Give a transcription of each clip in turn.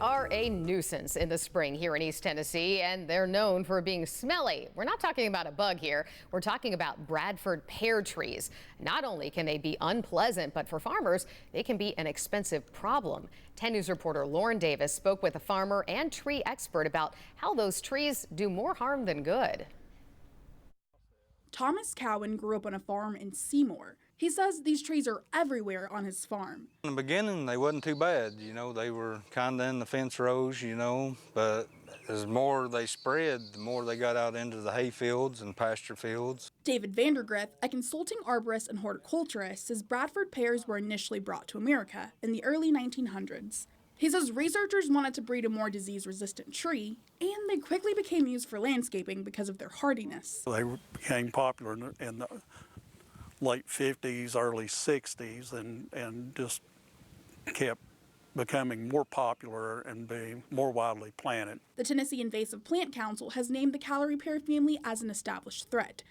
Are a nuisance in the spring here in East Tennessee, and they're known for being smelly. We're not talking about a bug here. We're talking about Bradford pear trees. Not only can they be unpleasant, but for farmers, they can be an expensive problem. 10 News reporter Lauren Davis spoke with a farmer and tree expert about how those trees do more harm than good. Thomas Cowan grew up on a farm in Seymour. He says these trees are everywhere on his farm. In the beginning, they wasn't too bad, they were kind of in the fence rows, but as more they spread, the more they got out into the hay fields and pasture fields. David Vandergriff, a consulting arborist and horticulturist, says Bradford pears were initially brought to America in the early 1900s. He says researchers wanted to breed a more disease-resistant tree, and they quickly became used for landscaping because of their hardiness. They became popular in the late 50s, early 60s, and just kept becoming more popular and being more widely planted. The Tennessee Invasive Plant Council has named the Callery pear family as an established threat.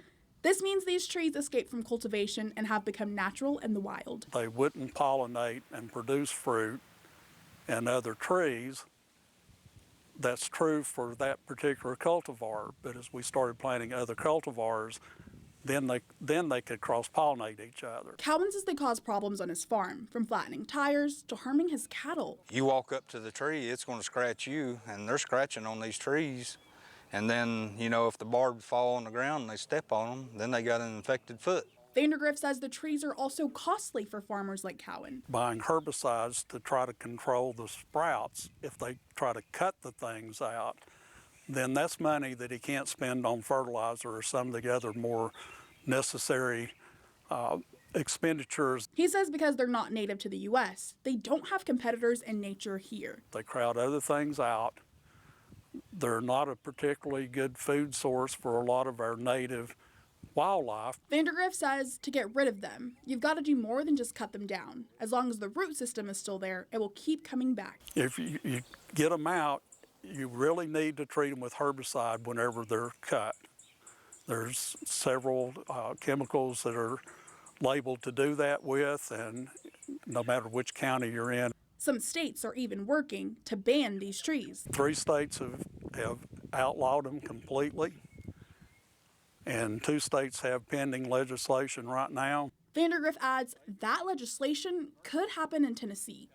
This means these trees escape from cultivation and have become natural in the wild. They wouldn't pollinate and produce fruit and other trees. That's true for that particular cultivar, but as we started planting other cultivars, then they could cross-pollinate each other. Cowan says they cause problems on his farm, from flattening tires to harming his cattle. You walk up to the tree, it's going to scratch you, and they're scratching on these trees. And then, if the barbs fall on the ground and they step on them, then they got an infected foot. Vandergriff says the trees are also costly for farmers like Cowan. Buying herbicides to try to control the sprouts, if they try to cut the things out, then that's money that he can't spend on fertilizer or some of the other more necessary expenditures. He says because they're not native to the U.S., they don't have competitors in nature here. They crowd other things out. They're not a particularly good food source for a lot of our native wildlife. Vandergriff says to get rid of them, you've got to do more than just cut them down. As long as the root system is still there, it will keep coming back. If you get them out, you really need to treat them with herbicide whenever they're cut. There's several chemicals that are labeled to do that with, and no matter which county you're in. Some states are even working to ban these trees. 3 states have outlawed them completely, and 2 states have pending legislation right now. Vandergriff adds that legislation could happen in Tennessee.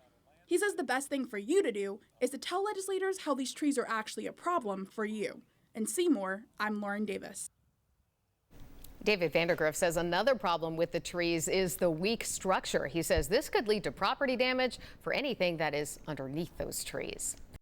He says the best thing for you to do is to tell legislators how these trees are actually a problem for you. In Seymour, I'm Lauren Davis. David Vandergriff says another problem with the trees is the weak structure. He says this could lead to property damage for anything that is underneath those trees.